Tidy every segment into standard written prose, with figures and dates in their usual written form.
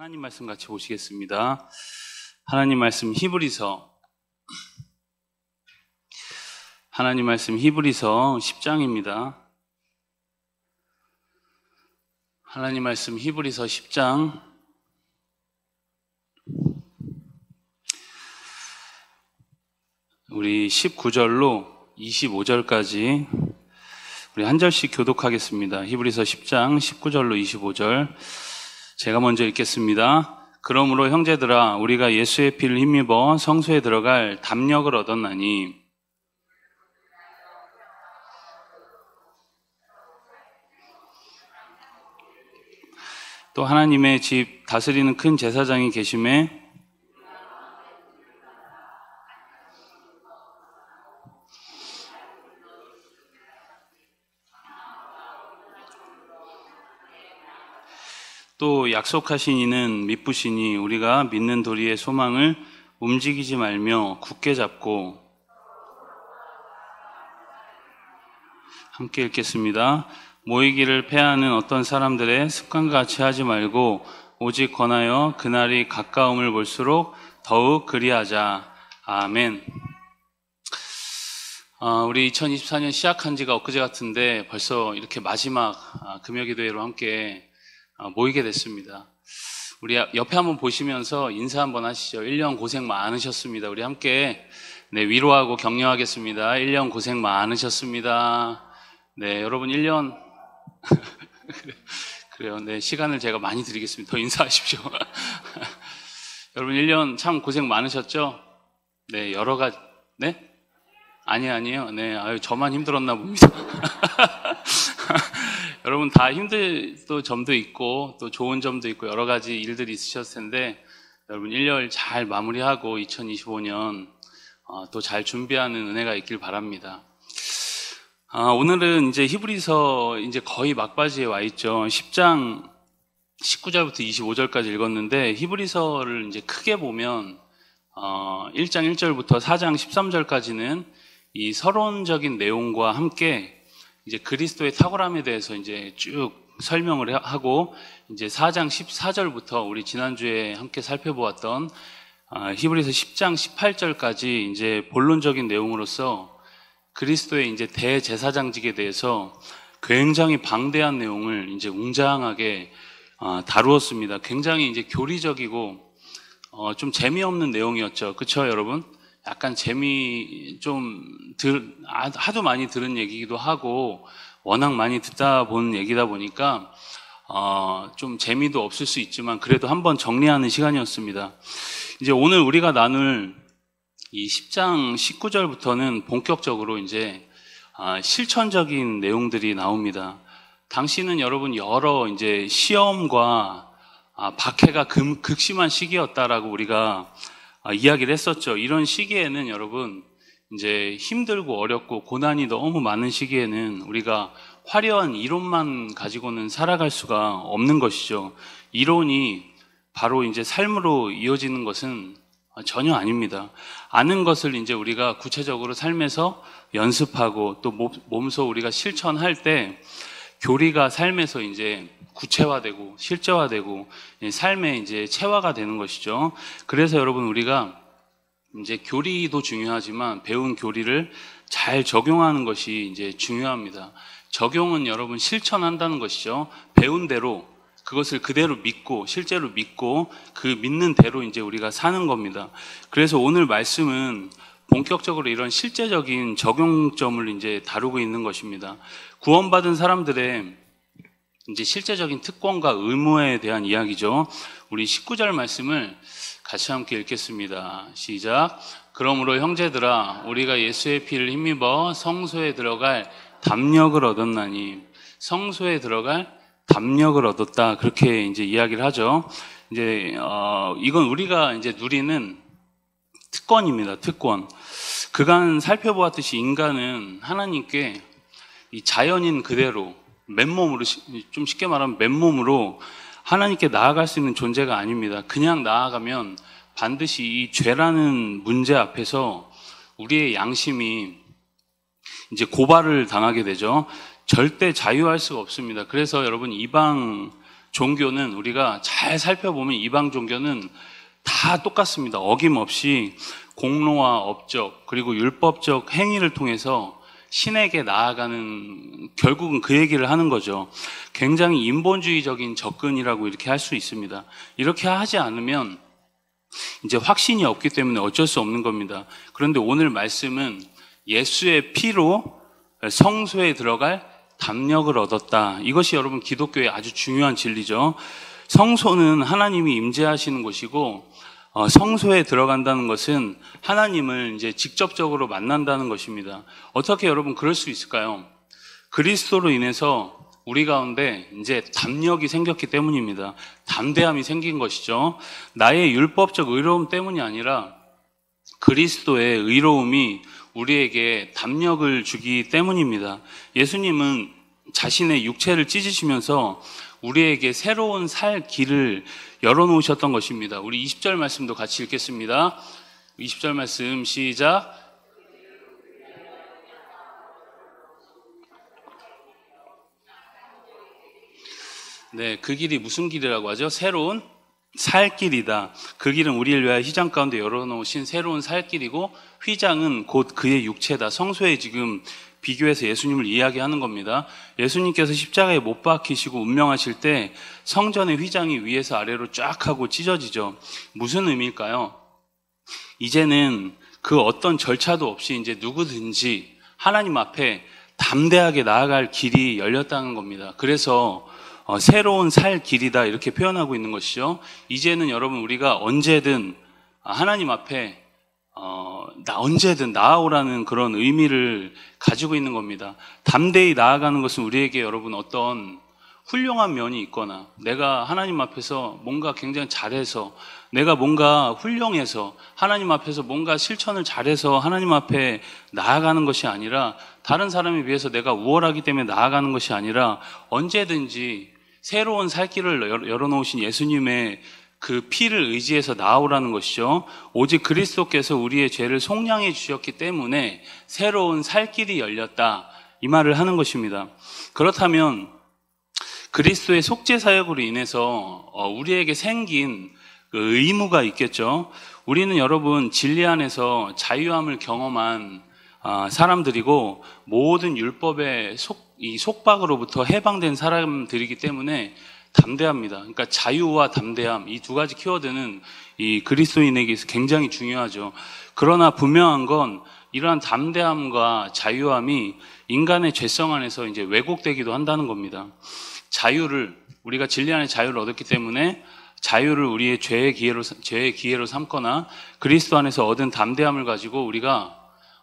하나님 말씀 같이 보시겠습니다. 하나님 말씀 히브리서 10장입니다. 하나님 말씀 히브리서 10장 우리 19절로 25절까지 우리 한 절씩 교독하겠습니다. 히브리서 10장 19절로 25절 제가 먼저 읽겠습니다. 그러므로 형제들아 우리가 예수의 피를 힘입어 성소에 들어갈 담력을 얻었나니 또 하나님의 집 다스리는 큰 제사장이 계심에 또 약속하신 이는 미쁘시니 우리가 믿는 도리의 소망을 움직이지 말며 굳게 잡고 함께 읽겠습니다. 모이기를 패하는 어떤 사람들의 습관과 같이 하지 말고 오직 권하여 그날이 가까움을 볼수록 더욱 그리하자. 아멘. 우리 2024년 시작한 지가 엊그제 같은데 벌써 이렇게 마지막 금요기도회로 함께 모이게 됐습니다. 우리 옆에 한번 보시면서 인사 한번 하시죠. 1년 고생 많으셨습니다. 우리 함께 위로하고 격려하겠습니다. 1년 고생 많으셨습니다. 네, 여러분 1년 그래요. 네, 시간을 제가 많이 드리겠습니다. 더 인사하십시오. 여러분 1년 참 고생 많으셨죠? 네, 여러 가지 네? 아니에요. 네, 저만 힘들었나 봅니다. 여러분 다 힘든 점도 있고 또 좋은 점도 있고 여러 가지 일들이 있으셨을 텐데 여러분 1년 잘 마무리하고 2025년 또 잘 준비하는 은혜가 있길 바랍니다. 오늘은 이제 히브리서 이제 거의 막바지에 와 있죠. 10장 19절부터 25절까지 읽었는데 히브리서를 이제 크게 보면 1장 1절부터 4장 13절까지는 이 서론적인 내용과 함께 이제 그리스도의 탁월함에 대해서 이제 쭉 설명을 하고 이제 4장 14절부터 우리 지난주에 함께 살펴보았던 히브리서 10장 18절까지 이제 본론적인 내용으로서 그리스도의 이제 대제사장직에 대해서 굉장히 방대한 내용을 이제 웅장하게 다루었습니다. 굉장히 이제 교리적이고 좀 재미없는 내용이었죠. 그렇죠, 여러분? 약간 하도 많이 들은 얘기기도 하고 워낙 많이 듣다 본 얘기다 보니까 좀 재미도 없을 수 있지만 그래도 한번 정리하는 시간이었습니다. 이제 오늘 우리가 나눌 이 10장 19절부터는 본격적으로 이제 실천적인 내용들이 나옵니다. 당시는 여러분 여러 이제 시험과 박해가 극심한 시기였다라고 우리가 이야기를 했었죠. 이런 시기에는 여러분 이제 힘들고 어렵고 고난이 너무 많은 시기에는 우리가 화려한 이론만 가지고는 살아갈 수가 없는 것이죠. 이론이 바로 이제 삶으로 이어지는 것은 전혀 아닙니다. 아는 것을 이제 우리가 구체적으로 삶에서 연습하고 또 몸소 우리가 실천할 때 교리가 삶에서 이제 구체화되고 실제화되고 삶의 이제 체화가 되는 것이죠. 그래서 여러분 우리가 이제 교리도 중요하지만 배운 교리를 잘 적용하는 것이 이제 중요합니다. 적용은 여러분 실천한다는 것이죠. 배운 대로 그것을 그대로 믿고 실제로 믿고 그 믿는 대로 이제 우리가 사는 겁니다. 그래서 오늘 말씀은 본격적으로 이런 실제적인 적용점을 이제 다루고 있는 것입니다. 구원받은 사람들의 이제 실제적인 특권과 의무에 대한 이야기죠. 우리 19절 말씀을 같이 함께 읽겠습니다. 시작. 그러므로 형제들아 우리가 예수의 피를 힘입어 성소에 들어갈 담력을 얻었나니 성소에 들어갈 담력을 얻었다 그렇게 이제 이야기를 하죠. 이제 이건 우리가 이제 누리는 특권입니다. 특권. 그간 살펴보았듯이 인간은 하나님께 이 자연인 그대로 맨몸으로 좀 쉽게 말하면 맨몸으로 하나님께 나아갈 수 있는 존재가 아닙니다. 그냥 나아가면 반드시 이 죄라는 문제 앞에서 우리의 양심이 이제 고발을 당하게 되죠. 절대 자유할 수가 없습니다. 그래서 여러분 이방 종교는 우리가 잘 살펴보면 이방 종교는 다 똑같습니다. 어김없이 공로와 업적 그리고 율법적 행위를 통해서 신에게 나아가는, 결국은 그 얘기를 하는 거죠. 굉장히 인본주의적인 접근이라고 이렇게 할 수 있습니다. 이렇게 하지 않으면 이제 확신이 없기 때문에 어쩔 수 없는 겁니다. 그런데 오늘 말씀은 예수의 피로 성소에 들어갈 담력을 얻었다. 이것이 여러분 기독교의 아주 중요한 진리죠. 성소는 하나님이 임재하시는 곳이고, 성소에 들어간다는 것은 하나님을 이제 직접적으로 만난다는 것입니다. 어떻게 여러분 그럴 수 있을까요? 그리스도로 인해서 우리 가운데 이제 담력이 생겼기 때문입니다. 담대함이 생긴 것이죠. 나의 율법적 의로움 때문이 아니라 그리스도의 의로움이 우리에게 담력을 주기 때문입니다. 예수님은 자신의 육체를 찢으시면서 우리에게 새로운 살 길을 열어놓으셨던 것입니다. 우리 20절 말씀도 같이 읽겠습니다. 20절 말씀 시작. 네, 그 길이 무슨 길이라고 하죠? 새로운 살 길이다. 그 길은 우리를 위하여 휘장 가운데 열어놓으신 새로운 살 길이고, 휘장은 곧 그의 육체다. 성소에 지금 비교해서 예수님을 이야기하는 겁니다. 예수님께서 십자가에 못 박히시고 운명하실 때 성전의 휘장이 위에서 아래로 쫙 하고 찢어지죠. 무슨 의미일까요? 이제는 그 어떤 절차도 없이 이제 누구든지 하나님 앞에 담대하게 나아갈 길이 열렸다는 겁니다. 그래서 새로운 살 길이다 이렇게 표현하고 있는 것이죠. 이제는 여러분 우리가 언제든 하나님 앞에 언제든 나아오라는 그런 의미를 가지고 있는 겁니다. 담대히 나아가는 것은 우리에게 여러분 어떤 훌륭한 면이 있거나 내가 하나님 앞에서 뭔가 굉장히 잘해서, 내가 뭔가 훌륭해서 하나님 앞에서 뭔가 실천을 잘해서 하나님 앞에 나아가는 것이 아니라, 다른 사람에 비해서 내가 우월하기 때문에 나아가는 것이 아니라 언제든지 새로운 살 길을 열어놓으신 예수님의 그 피를 의지해서 나아오라는 것이죠. 오직 그리스도께서 우리의 죄를 속량해 주셨기 때문에 새로운 살 길이 열렸다, 이 말을 하는 것입니다. 그렇다면 그리스도의 속죄 사역으로 인해서 우리에게 생긴 그 의무가 있겠죠. 우리는 여러분 진리 안에서 자유함을 경험한 사람들이고, 모든 율법의 이 속박으로부터 해방된 사람들이기 때문에 담대합니다. 그러니까 자유와 담대함, 이 두 가지 키워드는 이 그리스도인에게 굉장히 중요하죠. 그러나 분명한 건 이러한 담대함과 자유함이 인간의 죄성 안에서 이제 왜곡되기도 한다는 겁니다. 우리가 진리 안에 자유를 얻었기 때문에 자유를 우리의 죄의 기회로 삼거나 그리스도 안에서 얻은 담대함을 가지고 우리가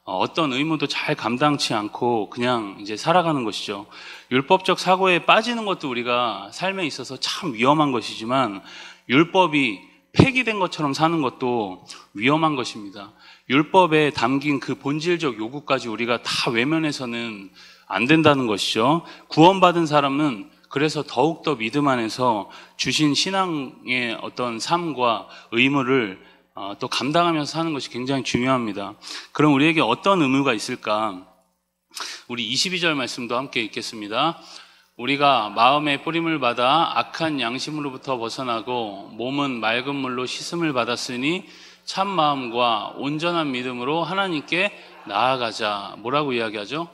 어떤 의무도 잘 감당치 않고 그냥 이제 살아가는 것이죠. 율법적 사고에 빠지는 것도 우리가 삶에 있어서 참 위험한 것이지만, 율법이 폐기된 것처럼 사는 것도 위험한 것입니다. 율법에 담긴 그 본질적 요구까지 우리가 다 외면해서는 안 된다는 것이죠. 구원받은 사람은 그래서 더욱더 믿음 안에서 주신 신앙의 어떤 삶과 의무를 또 감당하면서 사는 것이 굉장히 중요합니다. 그럼 우리에게 어떤 의무가 있을까? 우리 22절 말씀도 함께 읽겠습니다. 우리가 마음의 뿌림을 받아 악한 양심으로부터 벗어나고 몸은 맑은 물로 씻음을 받았으니 참 마음과 온전한 믿음으로 하나님께 나아가자. 뭐라고 이야기하죠?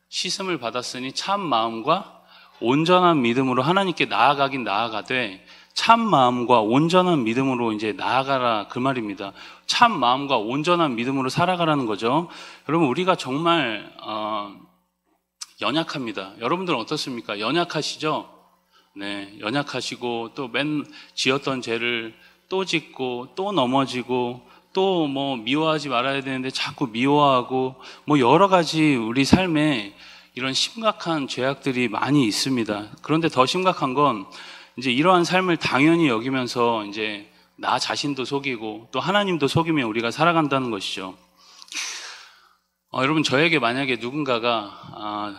씻음을 받았으니 참 마음과 온전한 믿음으로 하나님께 나아가긴 나아가되, 참 마음과 온전한 믿음으로 이제 나아가라, 그 말입니다. 참 마음과 온전한 믿음으로 살아가라는 거죠. 여러분, 우리가 정말 연약합니다. 여러분들은 어떻습니까? 연약하시죠? 네, 연약하시고 또 지었던 죄를 또 짓고 또 넘어지고 또 뭐 미워하지 말아야 되는데 자꾸 미워하고 뭐 여러 가지 우리 삶에 이런 심각한 죄악들이 많이 있습니다. 그런데 더 심각한 건 이제 이러한 삶을 당연히 여기면서 이제 나 자신도 속이고 또 하나님도 속이며 우리가 살아간다는 것이죠. 여러분, 저에게 만약에 누군가가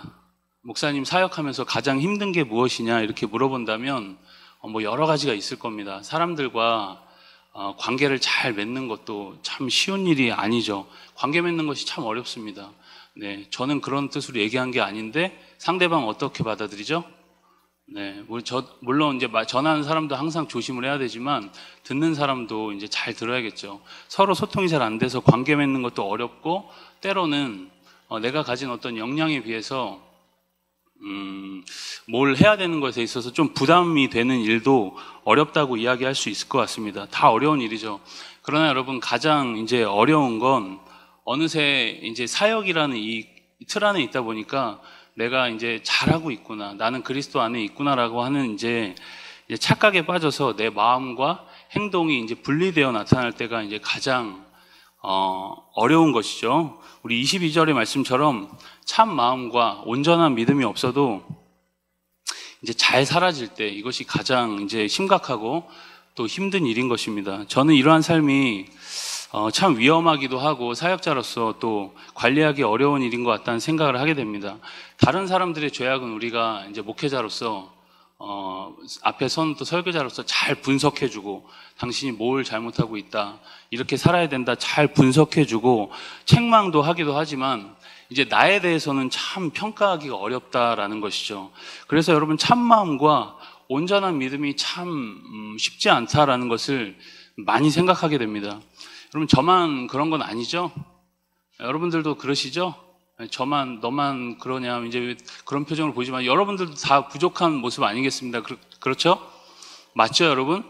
목사님 사역하면서 가장 힘든 게 무엇이냐 이렇게 물어본다면 뭐 여러 가지가 있을 겁니다. 사람들과 관계를 잘 맺는 것도 참 쉬운 일이 아니죠. 관계 맺는 것이 참 어렵습니다. 네, 저는 그런 뜻으로 얘기한 게 아닌데 상대방 어떻게 받아들이죠? 네, 물론 이제 전하는 사람도 항상 조심을 해야 되지만 듣는 사람도 이제 잘 들어야겠죠. 서로 소통이 잘 안 돼서 관계 맺는 것도 어렵고 때로는 내가 가진 어떤 역량에 비해서 뭘 해야 되는 것에 있어서 좀 부담이 되는 일도 어렵다고 이야기할 수 있을 것 같습니다. 다 어려운 일이죠. 그러나 여러분 가장 이제 어려운 건 어느새 이제 사역이라는 이 틀 안에 있다 보니까 내가 이제 잘하고 있구나, 나는 그리스도 안에 있구나라고 하는 이제 착각에 빠져서 내 마음과 행동이 이제 분리되어 나타날 때가 이제 가장 어려운 것이죠. 우리 22절의 말씀처럼 참 마음과 온전한 믿음이 없어도 이제 잘 사라질 때 이것이 가장 이제 심각하고 또 힘든 일인 것입니다. 저는 이러한 삶이 참 위험하기도 하고 사역자로서 또 관리하기 어려운 일인 것 같다는 생각을 하게 됩니다. 다른 사람들의 죄악은 우리가 이제 목회자로서 앞에 선 또 설교자로서 잘 분석해주고 당신이 뭘 잘못하고 있다, 이렇게 살아야 된다 잘 분석해주고 책망도 하기도 하지만 이제 나에 대해서는 참 평가하기가 어렵다라는 것이죠. 그래서 여러분 참마음과 온전한 믿음이 참 쉽지 않다라는 것을 많이 생각하게 됩니다. 여러분 저만 그런 건 아니죠? 여러분들도 그러시죠? 너만 그러냐 이제 그런 표정을 보지만 여러분들도 다 부족한 모습 아니겠습니까? 그렇죠? 맞죠 여러분?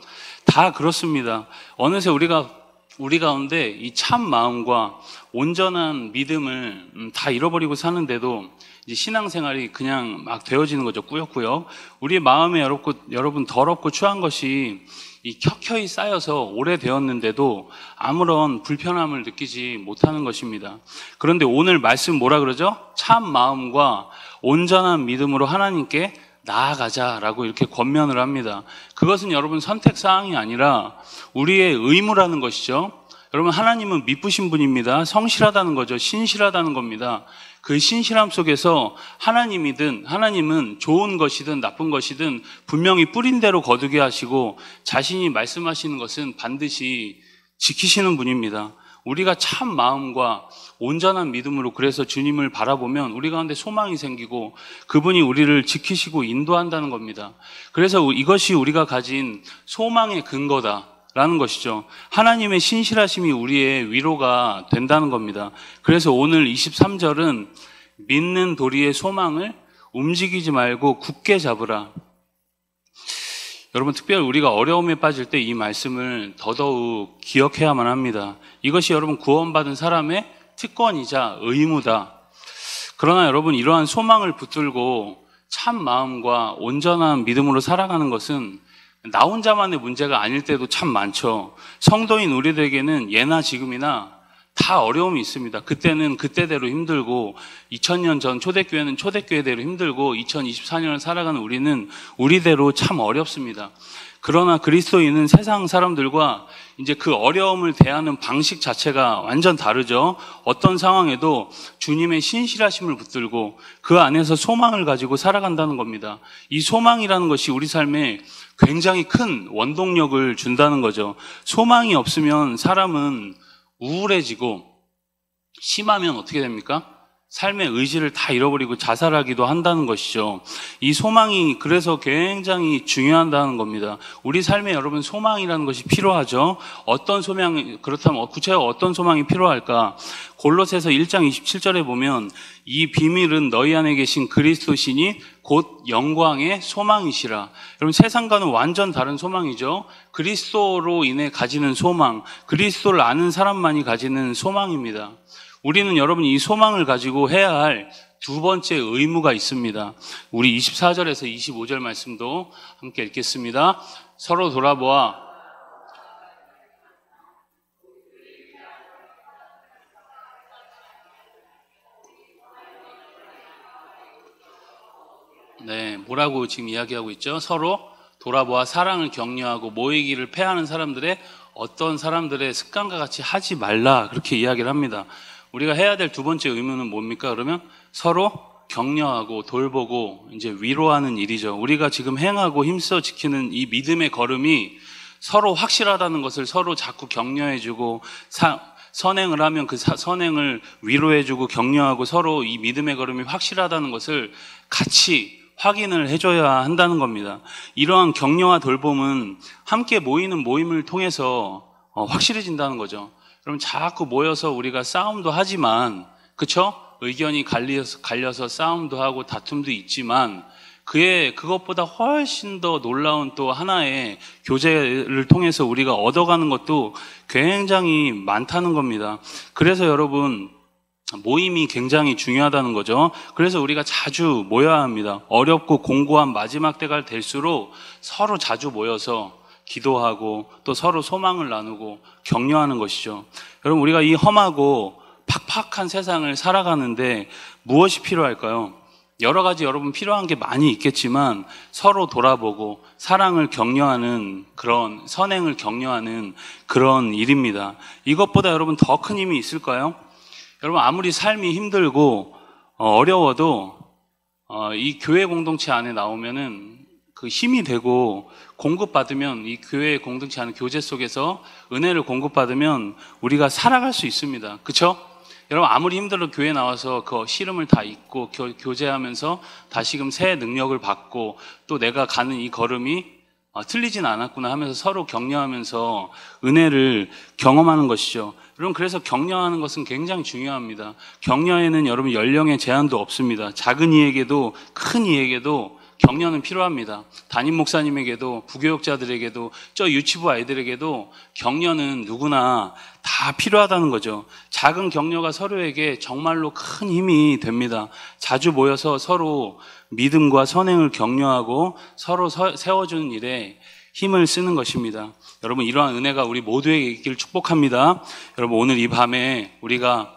다 그렇습니다. 어느새 우리 가운데 이 참 마음과 온전한 믿음을 다 잃어버리고 사는데도 이제 신앙생활이 그냥 막 되어지는 거죠. 꾸역꾸역. 우리의 마음에 여러분 더럽고 추한 것이 이 켜켜이 쌓여서 오래되었는데도 아무런 불편함을 느끼지 못하는 것입니다. 그런데 오늘 말씀 뭐라 그러죠? 참 마음과 온전한 믿음으로 하나님께 나아가자라고 이렇게 권면을 합니다. 그것은 여러분 선택사항이 아니라 우리의 의무라는 것이죠. 여러분 하나님은 미쁘신 분입니다. 성실하다는 거죠. 신실하다는 겁니다. 그 신실함 속에서 하나님은 좋은 것이든 나쁜 것이든 분명히 뿌린 대로 거두게 하시고 자신이 말씀하시는 것은 반드시 지키시는 분입니다. 우리가 참 마음과 온전한 믿음으로 그래서 주님을 바라보면 우리 가운데 소망이 생기고 그분이 우리를 지키시고 인도한다는 겁니다. 그래서 이것이 우리가 가진 소망의 근거다라는 것이죠. 하나님의 신실하심이 우리의 위로가 된다는 겁니다. 그래서 오늘 23절은 믿는 도리의 소망을 움직이지 말고 굳게 잡으라. 여러분 특별히 우리가 어려움에 빠질 때 이 말씀을 더더욱 기억해야만 합니다. 이것이 여러분 구원받은 사람의 특권이자 의무다. 그러나 여러분 이러한 소망을 붙들고 참 마음과 온전한 믿음으로 살아가는 것은 나 혼자만의 문제가 아닐 때도 참 많죠. 성도인 우리들에게는 예나 지금이나 다 어려움이 있습니다. 그때는 그때대로 힘들고 2000년 전 초대교회는 초대교회대로 힘들고 2024년을 살아가는 우리는 우리대로 참 어렵습니다. 그러나 그리스도인은 세상 사람들과 이제 그 어려움을 대하는 방식 자체가 완전 다르죠. 어떤 상황에도 주님의 신실하심을 붙들고 그 안에서 소망을 가지고 살아간다는 겁니다. 이 소망이라는 것이 우리 삶에 굉장히 큰 원동력을 준다는 거죠. 소망이 없으면 사람은 우울해지고 심하면 어떻게 됩니까? 삶의 의지를 다 잃어버리고 자살하기도 한다는 것이죠. 이 소망이 그래서 굉장히 중요하다는 겁니다. 우리 삶에 여러분 소망이라는 것이 필요하죠. 그렇다면 구체적으로 어떤 소망이 필요할까? 골로새서 1장 27절에 보면 이 비밀은 너희 안에 계신 그리스도시니 곧 영광의 소망이시라. 여러분 세상과는 완전 다른 소망이죠. 그리스도로 인해 가지는 소망, 그리스도를 아는 사람만이 가지는 소망입니다. 우리는 여러분 이 소망을 가지고 해야 할 두 번째 의무가 있습니다. 우리 24절에서 25절 말씀도 함께 읽겠습니다. 서로 돌아보아 네, 뭐라고 지금 이야기하고 있죠? 서로 돌아보아 사랑을 격려하고 모이기를 패하는 사람들의 어떤 사람들의 습관과 같이 하지 말라, 그렇게 이야기를 합니다. 우리가 해야 될 두 번째 의무는 뭡니까? 그러면 서로 격려하고 돌보고 이제 위로하는 일이죠. 우리가 지금 행하고 힘써 지키는 이 믿음의 걸음이 서로 확실하다는 것을 서로 자꾸 격려해주고 선행을 하면 그 선행을 위로해주고 격려하고 서로 이 믿음의 걸음이 확실하다는 것을 같이 확인을 해줘야 한다는 겁니다. 이러한 격려와 돌봄은 함께 모이는 모임을 통해서 확실해진다는 거죠. 여러분, 자꾸 모여서 우리가 싸움도 하지만, 그쵸? 의견이 갈려서 싸움도 하고 다툼도 있지만, 그것보다 훨씬 더 놀라운 또 하나의 교제를 통해서 우리가 얻어가는 것도 굉장히 많다는 겁니다. 그래서 여러분, 모임이 굉장히 중요하다는 거죠. 그래서 우리가 자주 모여야 합니다. 어렵고 공고한 마지막 때가 될수록 서로 자주 모여서 기도하고 또 서로 소망을 나누고 격려하는 것이죠. 여러분, 우리가 이 험하고 팍팍한 세상을 살아가는데 무엇이 필요할까요? 여러 가지 여러분 필요한 게 많이 있겠지만 서로 돌아보고 사랑을 격려하는 그런 선행을 격려하는 그런 일입니다. 이것보다 여러분 더 큰 힘이 있을까요? 여러분, 아무리 삶이 힘들고 어려워도 이 교회 공동체 안에 나오면은 그 힘이 되고 공급받으면, 이 교회 공동체 안에 교제 속에서 은혜를 공급받으면 우리가 살아갈 수 있습니다. 그렇죠? 여러분, 아무리 힘들어도 교회 나와서 그 시름을 다 잊고 교제하면서 다시금 새 능력을 받고 또 내가 가는 이 걸음이 틀리진 않았구나 하면서 서로 격려하면서 은혜를 경험하는 것이죠. 여러분, 그래서 격려하는 것은 굉장히 중요합니다. 격려에는 여러분 연령의 제한도 없습니다. 작은 이에게도 큰 이에게도 격려는 필요합니다. 담임 목사님에게도 부교육자들에게도 저 유치부 아이들에게도 격려는 누구나 다 필요하다는 거죠. 작은 격려가 서로에게 정말로 큰 힘이 됩니다. 자주 모여서 서로 믿음과 선행을 격려하고 서로 세워주는 일에 힘을 쓰는 것입니다. 여러분, 이러한 은혜가 우리 모두에게 있기를 축복합니다. 여러분, 오늘 이 밤에 우리가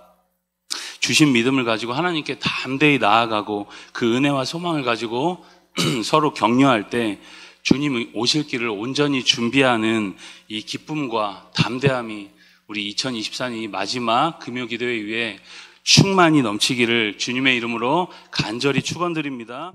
주신 믿음을 가지고 하나님께 담대히 나아가고 그 은혜와 소망을 가지고 서로 격려할 때 주님 오실 길을 온전히 준비하는 이 기쁨과 담대함이 우리 2024년 마지막 금요 기도회 위에 충만히 넘치기를 주님의 이름으로 간절히 축원드립니다.